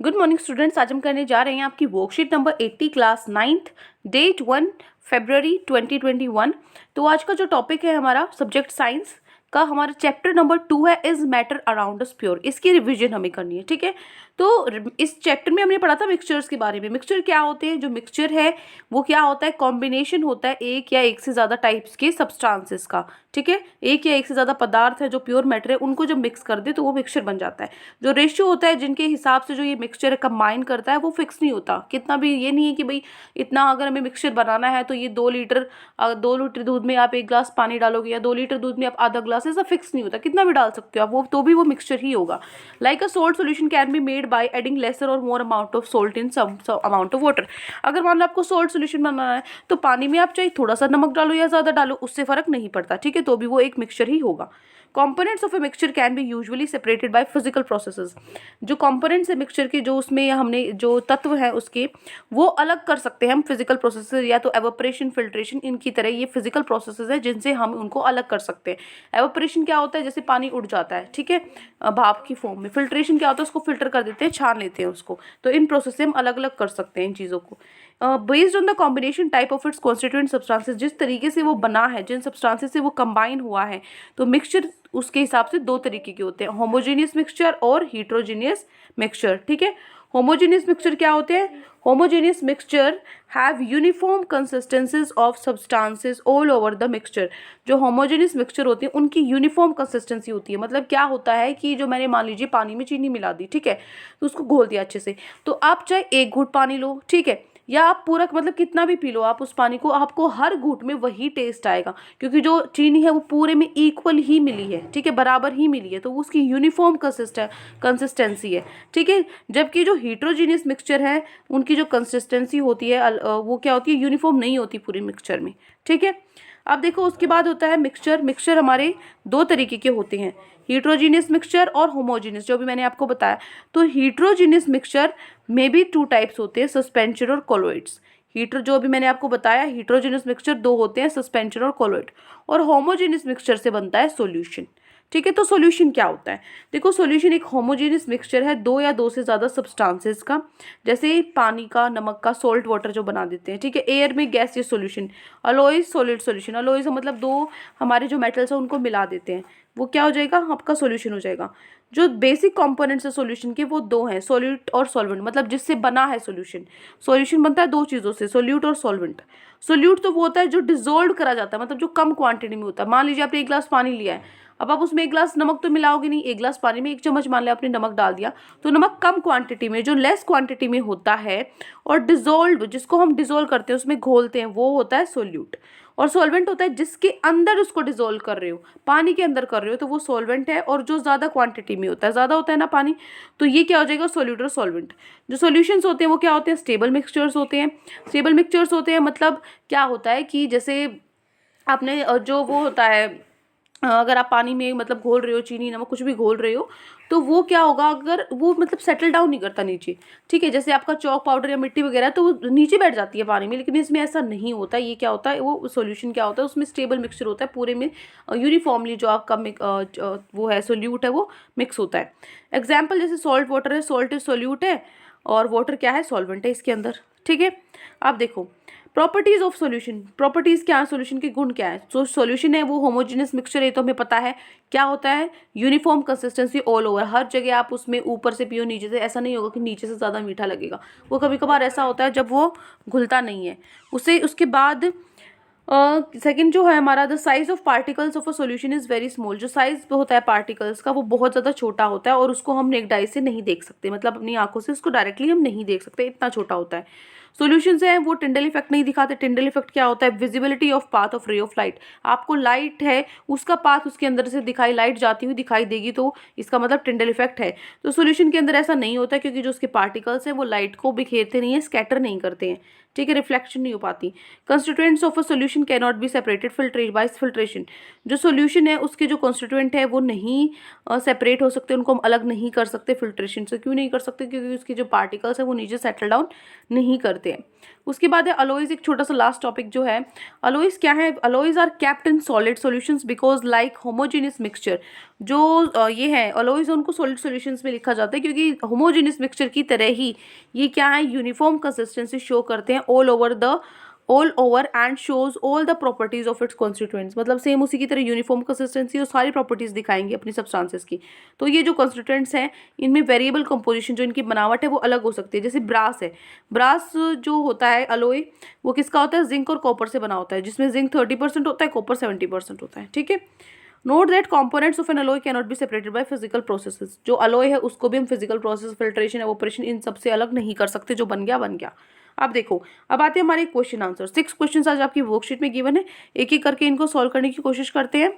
Good morning students, आज हम करने जा रहे हैं आपकी worksheet number 80 class 9th, date 1 फरवरी 2021। तो आज का जो टॉपिक है हमारा सब्जेक्ट साइंस का, हमारा चैप्टर नंबर 2 है is matter around us pure. इसकी रिवीजन हमें करनी है, ठीक है। तो इस चैप्टर में हमने पढ़ा था मिक्सचर्स के बारे में। मिक्सचर क्या होते हैं? जो मिक्सचर है वो क्या होता है? कॉम्बिनेशन होता है एक या एक से ज़्यादा टाइप्स के सब्सटेंसेस का, ठीक है। एक या एक से ज़्यादा पदार्थ है जो प्योर मैटर है, उनको जब मिक्स कर दे तो वो मिक्सचर बन जाता है। जो रेशियो होता है जिनके हिसाब से जो ये मिक्सचर कंबाइन करता है वो फिक्स नहीं होता। कितना भी ये नहीं है कि भाई इतना अगर हमें मिक्सचर बनाना है तो ये 2 लीटर दूध में आप 1 ग्लास पानी डालोगे या 2 लीटर दूध में आप आधा ग्लास, ऐसा फिक्स नहीं होता। कितना भी डाल सकते हो आप, वो तो भी वो मिक्सचर ही होगा। Like a salt solution can be made by adding lesser or more amount of salt in some amount of water. अगर मान लो आपको सोल्ट सोल्यूशन बनाना है तो पानी में आप चाहे थोड़ा सा नमक डालो या ज़्यादा डालो, उससे फर्क नहीं पड़ता, ठीक है। तो भी वो एक मिक्सचर ही होगा। Components of a mixture can be usually separated by physical processes. जो कंपोनेंट्स है मिक्सचर के, जो उसमें हमने जो तत्व है उसके, वो अलग कर सकते हैं हम फिजिकल प्रोसेसेस, या तो एवोपरेशन, फिल्ट्रेशन, इनकी तरह ये फिजिकल प्रोसेसेस है जिनसे हम उनको अलग कर सकते हैं। एवोपरेशन क्या होता है? जैसे पानी उड़ जाता है, ठीक है, भाप की फॉर्म में। फिल्ट्रेशन क्या होता है? उसको फिल्टर कर देते हैं, छान लेते हैं उसको। तो इन प्रोसेस से हम अलग अलग कर सकते हैं इन चीज़ों को। Based on the combination type of its constituent substances, जिस तरीके से वो बना है, जिन सब्सटेंसेस से वो कंबाइन हुआ है, तो मिक्सचर उसके हिसाब से 2 तरीके के होते हैं, होमोजेनियस मिक्सचर और हीट्रोजीनियस मिक्सचर, ठीक है। होमोजेनियस मिक्सचर क्या होते हैं? Homogeneous mixture have uniform consistencies of substances all over the mixture. जो होमोजेनियस मिक्सचर होती है उनकी यूनिफॉर्म कंसिस्टेंसी होती है। मतलब क्या होता है कि जो मैंने मान लीजिए पानी में चीनी मिला दी, ठीक है, तो उसको घोल दिया अच्छे से, तो आप चाहे 1 घूंट पानी लो, ठीक है, या आप पूरा मतलब कितना भी पी लो आप उस पानी को, आपको हर घूंट में वही टेस्ट आएगा, क्योंकि जो चीनी है वो पूरे में इक्वल ही मिली है, ठीक है, बराबर ही मिली है, तो उसकी यूनिफॉर्म कंसिस्टेंसी है, ठीक है। जबकि जो हीट्रोजीनियस मिक्सचर है उनकी जो कंसिस्टेंसी होती है वो क्या होती है? यूनिफॉर्म नहीं होती पूरे मिक्सचर में, ठीक है। अब देखो उसके बाद होता है मिक्सचर। मिक्सचर हमारे 2 तरीके के होते हैं, हीट्रोजीनियस मिक्सचर और होमोजीनियस, जो भी मैंने आपको बताया। तो हीट्रोजीनियस मिक्सचर में भी 2 टाइप्स होते हैं, सस्पेंशन और कोलोइड्स। जो भी मैंने आपको बताया, हीट्रोजीनियस मिक्सचर 2 होते हैं, सस्पेंशन और कोलोइड। और होमोजीनियस मिक्सचर से बनता है सॉल्यूशन, ठीक है। तो सॉल्यूशन क्या होता है? देखो सॉल्यूशन एक होमोजेनियस मिक्सचर है 2 या 2 से ज़्यादा सब्सटेंसेस का, जैसे पानी का, नमक का, सॉल्ट वाटर जो बना देते हैं, ठीक है। एयर में gaseous solution, allows solid solution. Allows मतलब 2 हमारे जो मेटल्स हैं उनको मिला देते हैं, वो क्या हो जाएगा? आपका सॉल्यूशन हो जाएगा। जो बेसिक कंपोनेंट्स है सॉल्यूशन के वो 2 हैं, सॉल्यूट और सॉल्वेंट, मतलब जिससे बना है सॉल्यूशन। सॉल्यूशन बनता है 2 चीज़ों से, सॉल्यूट और सॉल्वेंट। सॉल्यूट तो वो होता है जो डिसॉल्व करा जाता है, मतलब जो कम क्वांटिटी में होता है। मान लीजिए आपने 1 ग्लास पानी लिया है, अब आप उसमें 1 ग्लास नमक तो मिलाओगे नहीं, 1 ग्लास पानी में 1 चम्मच मान लिया आपने नमक डाल दिया, तो नमक कम क्वांटिटी में, जो लेस क्वांटिटी में होता है और डिसॉल्व, जिसको हम डिसॉल्व करते हैं, उसमें घोलते हैं, वो होता है सोल्यूट। और सॉल्वेंट होता है जिसके अंदर उसको डिसॉल्व कर रहे हो, पानी के अंदर कर रहे हो, तो वो सॉल्वेंट है। और जो ज़्यादा क्वांटिटी में होता है, ज़्यादा होता है ना पानी, तो ये क्या हो जाएगा? सोल्यूट और सॉल्वेंट। जो सॉल्यूशंस होते हैं वो क्या होते हैं? स्टेबल मिक्सचर्स होते हैं। स्टेबल मिक्सचर्स होते हैं मतलब क्या होता है कि जैसे आपने जो वो होता है, अगर आप पानी में मतलब घोल रहे हो, चीनी, नमक, कुछ भी घोल रहे हो, तो वो क्या होगा? अगर वो मतलब सेटल डाउन नहीं करता नीचे, ठीक है, जैसे आपका चौक पाउडर या मिट्टी वगैरह, तो वो नीचे बैठ जाती है पानी में, लेकिन इसमें ऐसा नहीं होता। ये क्या होता है? वो सॉल्यूशन क्या होता है? उसमें स्टेबल मिक्सचर होता है, पूरे में यूनिफॉर्मली जो आपका वो है सोल्यूट है वो मिक्स होता है। एग्जाम्पल जैसे सॉल्ट वाटर है, सॉल्ट इज सोल्यूट है और वाटर क्या है? सॉल्वेंट है इसके अंदर, ठीक है। आप देखो प्रॉपर्टीज ऑफ सॉल्यूशन। प्रॉपर्टीज क्या है? सॉल्यूशन के गुण क्या है? जो सॉल्यूशन है वो होमोजेनियस मिक्सचर है, तो हमें पता है क्या होता है? यूनिफॉर्म कंसिस्टेंसी ऑल ओवर, हर जगह आप उसमें ऊपर से पियो नीचे से, ऐसा नहीं होगा कि नीचे से ज़्यादा मीठा लगेगा। वो कभी कभार ऐसा होता है जब वो घुलता नहीं है उसे। उसके बाद सेकंड जो है हमारा, the size of particles of a solution is very small. जो साइज होता है पार्टिकल्स का वो बहुत ज़्यादा छोटा होता है और उसको हम नेक्ड आई से नहीं देख सकते, मतलब अपनी आंखों से उसको डायरेक्टली हम नहीं देख सकते, इतना छोटा होता है। सॉल्यूशंस हैं वो टिंडल इफेक्ट नहीं दिखाते। टिंडल इफेक्ट क्या होता है? Visibility of path of ray of light. आपको लाइट है उसका पाथ उसके अंदर से दिखाई, लाइट जाती हुई दिखाई देगी, तो इसका मतलब टिंडल इफेक्ट है। तो सॉल्यूशन के अंदर ऐसा नहीं होता है, क्योंकि जो उसके पार्टिकल्स हैं वो लाइट को बिखेरते नहीं है, स्कैटर नहीं करते हैं, ठीक है, रिफ्लेक्शन नहीं हो पाती। Constituents of a solution can not be separated by filtration. जो सॉल्यूशन है उसके जो कॉन्स्टिट्यूएंट है वो नहीं सेपरेट हो सकते, उनको हम अलग नहीं कर सकते फिल्ट्रेशन से। क्यों नहीं कर सकते? क्योंकि उसके जो पार्टिकल्स है वो नीचे सेटल डाउन नहीं करते। करते हैं। उसके बाद है अलॉयज, एक छोटा सा लास्ट टॉपिक जो है अलॉयज क्या है। Alloys are kept in solid solutions because like homogeneous mixture. जो ये है अलॉयज उनको सॉलिड सॉल्यूशंस में लिखा जाता है क्योंकि होमोजेनियस मिक्सचर की तरह ही ये क्या है, यूनिफॉर्म कंसिस्टेंसी शो करते हैं all over and shows all the properties of its constituents. मतलब सेम उसी की तरह यूनिफॉर्म कंसिस्टेंसी और सारी प्रॉपर्टीज दिखाएंगे अपनी सब्सटेंसेस की। तो ये जो कॉन्स्टिट्यूएंट्स हैं इनमें वेरिएबल कंपोजिशन जो इनकी बनावट है वो अलग हो सकती है। जैसे ब्रास है, ब्रास जो होता है अलॉय वो किसका होता है, जिंक और कॉपर से बना होता है, जिसमें जिंक 30% होता है, कॉपर 70% होता है। ठीक है। Note that components of N alloy can not be separated by physical processes. जो अलॉय है उसको भी हम फिजिकल प्रोसेस, फिल्ट्रेशन, एवोपरेशन इन सबसे अलग नहीं कर सकते। जो बन गया बन गया। अब देखो, अब आते हैं हमारे क्वेश्चन आंसर। 6 क्वेश्चन आज आपकी वर्कशीट में गिवन है, एक एक करके इनको सॉल्व करने की कोशिश करते हैं।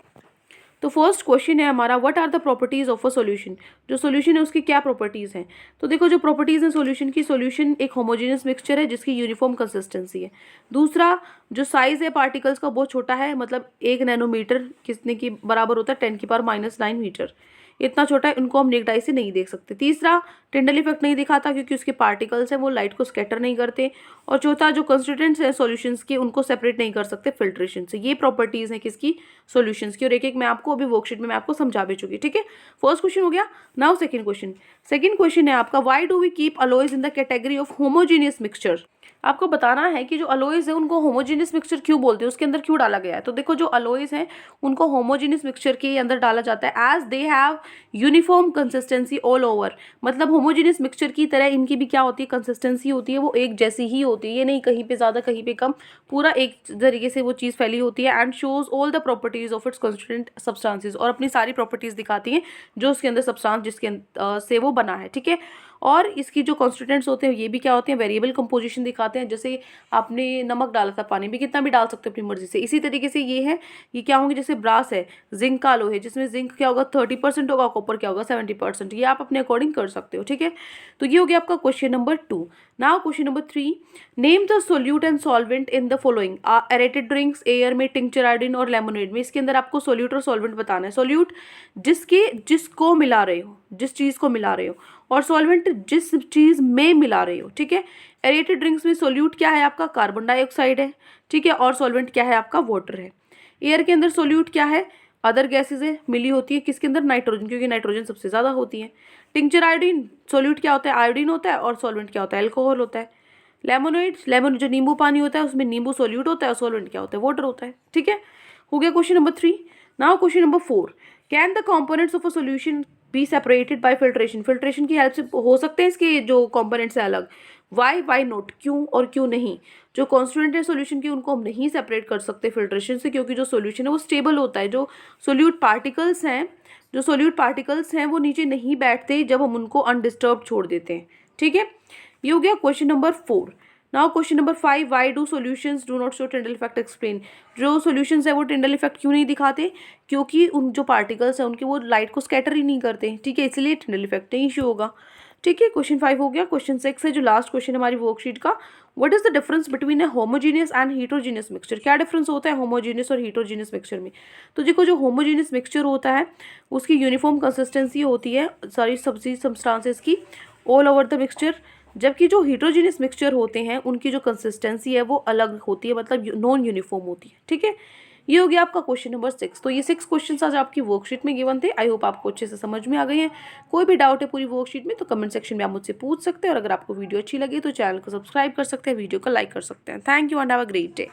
तो फर्स्ट क्वेश्चन है हमारा, what are the properties of a solution. जो सॉल्यूशन है उसकी क्या प्रॉपर्टीज हैं। तो देखो जो प्रॉपर्टीज हैं सॉल्यूशन की, सॉल्यूशन एक होमोजेनियस मिक्सचर है जिसकी यूनिफॉर्म कंसिस्टेंसी है। दूसरा, जो साइज है पार्टिकल्स का बहुत छोटा है, मतलब 1 नैनोमीटर कितने की बराबर होता है, 10⁻⁹ मीटर, इतना छोटा है, उनको हम नेक्ड आई से नहीं देख सकते। तीसरा, टिंडल इफेक्ट नहीं दिखाता क्योंकि उसके पार्टिकल्स हैं वो लाइट को स्कैटर नहीं करते। और चौथा, जो कंस्टिट्यूएंट्स हैं सॉल्यूशंस के उनको सेपरेट नहीं कर सकते फिल्ट्रेशन से। ये प्रॉपर्टीज हैं किसकी, सॉल्यूशंस की। और एक एक मैं आपको अभी वर्कशीट में मैं आपको समझा भी चुकी। ठीक है, फर्स्ट क्वेश्चन हो गया। Now second question. Second question है आपका, why do we keep alloys in the category of homogeneous mixture. आपको बताना है कि जो अलॉयज है उनको होमोजेनियस मिक्सचर क्यों बोलते हैं, उसके अंदर क्यों डाला गया है। तो देखो जो अलॉयज हैं उनको होमोजेनियस मिक्सचर के अंदर डाला जाता है as they have uniform consistency all over. मतलब होमोजेनियस मिक्सचर की तरह इनकी भी क्या होती है, कंसिस्टेंसी होती है, वो एक जैसी ही होती है। ये नहीं कहीं पे ज़्यादा कहीं पे कम, पूरा एक तरीके से वो चीज़ फैली होती है। And shows all the properties of its constituent substances, और अपनी सारी प्रॉपर्टीज दिखाती हैं जो उसके अंदर सब्सटेंस जिसके से वो बना है। ठीक है। और इसकी जो कॉन्स्टिट्यूएंट्स होते हैं ये भी क्या होते हैं, वेरिएबल कंपोजिशन दिखाते हैं। जैसे आपने नमक डाला था, पानी भी कितना भी डाल सकते हो अपनी मर्जी से। इसी तरीके से ये है, ये क्या होंगे, जैसे ब्रास है, जिंक का अलॉय है, जिसमें जिंक क्या होगा 30% होगा, कॉपर क्या होगा 70%। ये आप अपने अकॉर्डिंग कर सकते हो। ठीक है। तो ये हो गया आपका question number 2। Now question number 3, name the solute and solvent in the following. Aerated drinks, air में, टिंक्चर, आयोडीन और लेमोनेड में। इसके अंदर आपको सोल्यूट और सॉल्वेंट बताना है। सोल्यूट जिसको मिला रहे हो, जिस चीज को मिला रहे हो, और सॉल्वेंट जिस चीज में मिला रहे हो। ठीक है। एरेटेड ड्रिंक्स में सोल्यूट क्या है आपका, कार्बन डाइऑक्साइड है। ठीक है। और सॉल्वेंट क्या है आपका, वाटर है। एयर के अंदर सोल्यूट क्या है, अदर गैसेज है, मिली होती है किसके अंदर, नाइट्रोजन, क्योंकि नाइट्रोजन सबसे ज्यादा होती है। टिंक्चर आयोडीन, सोल्यूट क्या होता है, आयोडीन होता है, और सॉल्वेंट क्या होता है, अल्कोहल होता है। लेमन जो नींबू पानी होता है उसमें नींबू सोल्यूट होता है, और सॉल्वेंट क्या होता है, वाटर होता है। ठीक है। हो गया question number 3। Now question number 4, can the components of a solution be separated by filtration. Filtration की हेल्प से हो सकते हैं इसके जो कंपोनेंट्स है अलग। वाई नोट, क्यों और क्यों नहीं। जो कॉन्स्टिट्यूएंट है सॉल्यूशन की उनको हम नहीं सेपरेट कर सकते फिल्ट्रेशन से, क्योंकि जो सॉल्यूशन है वो स्टेबल होता है। जो सोल्यूट पार्टिकल्स हैं वो नीचे नहीं बैठते जब हम उनको अनडिस्टर्ब छोड़ देते हैं। ठीक है। ये हो गया question number 4। Now question number 5, why do solutions do not show Tyndall effect, explain. जो सॉल्यूशंस है वो टिंडल इफेक्ट क्यों नहीं दिखाते, क्योंकि उन जो पार्टिकल्स हैं उनके वो लाइट को स्कैटर ही नहीं करते। ठीक है, इसलिए टिंडल इफेक्ट नहीं शो होगा। ठीक है, क्वेश्चन 5 हो गया। क्वेश्चन 6 है जो लास्ट क्वेश्चन हमारी वर्कशीट का, what is the difference between a homogeneous and heterogeneous mixture. क्या डिफरेंस होता है होमोजेनियस और हीटेरोजेनियस मिक्सचर में। तो देखो जो होमोजेनियस मिक्सचर होता है उसकी यूनिफॉर्म कंसिस्टेंसी होती है सारी सब्सटेंसेस की ऑल ओवर द मिक्सचर, जबकि जो हीटेरोजेनियस मिक्सचर होते हैं उनकी जो कंसिस्टेंसी है वो अलग होती है, मतलब नॉन यूनिफॉर्म होती है। ठीक है। ये हो गया आपका क्वेश्चन नंबर 6। तो ये 6 क्वेश्चन आज आपकी वर्कशीट में गिवन थे। आई होप आपको अच्छे से समझ में आ गए हैं। कोई भी डाउट है पूरी वर्कशीट में तो कमेंट सेक्शन में आप मुझसे पूछ सकते हैं, और अगर आपको वीडियो अच्छी लगी तो चैनल को सब्सक्राइब कर सकते हैं, वीडियो को लाइक कर सकते हैं। Thank you and have a great day.